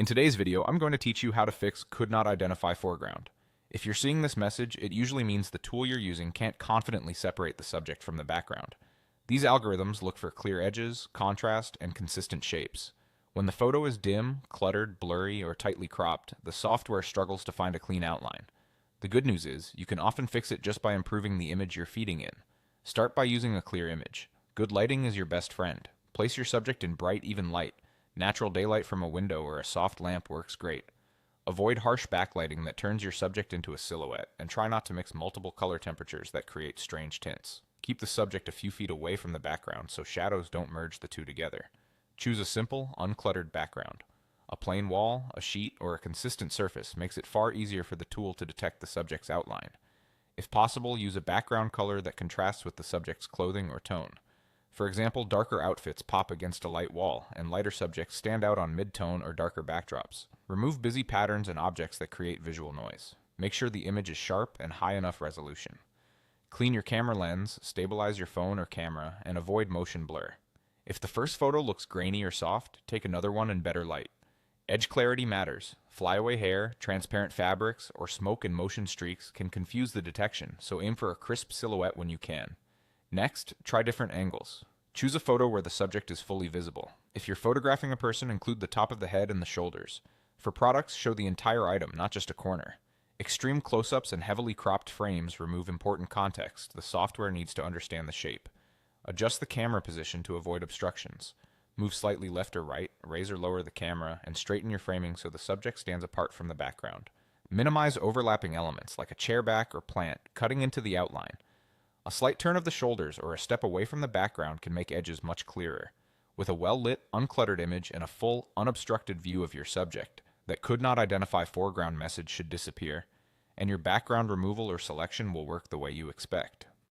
In today's video, I'm going to teach you how to fix could not identify foreground. If you're seeing this message, it usually means the tool you're using can't confidently separate the subject from the background. These algorithms look for clear edges, contrast, and consistent shapes. When the photo is dim, cluttered, blurry, or tightly cropped, the software struggles to find a clean outline. The good news is, you can often fix it just by improving the image you're feeding in. Start by using a clear image. Good lighting is your best friend. Place your subject in bright, even light. Natural daylight from a window or a soft lamp works great. Avoid harsh backlighting that turns your subject into a silhouette, and try not to mix multiple color temperatures that create strange tints. Keep the subject a few feet away from the background so shadows don't merge the two together. Choose a simple, uncluttered background. A plain wall, a sheet, or a consistent surface makes it far easier for the tool to detect the subject's outline. If possible, use a background color that contrasts with the subject's clothing or tone. For example, darker outfits pop against a light wall, and lighter subjects stand out on mid-tone or darker backdrops. Remove busy patterns and objects that create visual noise. Make sure the image is sharp and high enough resolution. Clean your camera lens, stabilize your phone or camera, and avoid motion blur. If the first photo looks grainy or soft, take another one in better light. Edge clarity matters. Flyaway hair, transparent fabrics, or smoke and motion streaks can confuse the detection, so aim for a crisp silhouette when you can. Next, try different angles. Choose a photo where the subject is fully visible. If you're photographing a person, include the top of the head and the shoulders. For products, show the entire item, not just a corner. Extreme close-ups and heavily cropped frames remove important context. The software needs to understand the shape. Adjust the camera position to avoid obstructions. Move slightly left or right, raise or lower the camera, and straighten your framing so the subject stands apart from the background. Minimize overlapping elements, like a chair back or plant, cutting into the outline. A slight turn of the shoulders or a step away from the background can make edges much clearer. With a well-lit, uncluttered image and a full, unobstructed view of your subject, that could not identify foreground message should disappear, and your background removal or selection will work the way you expect.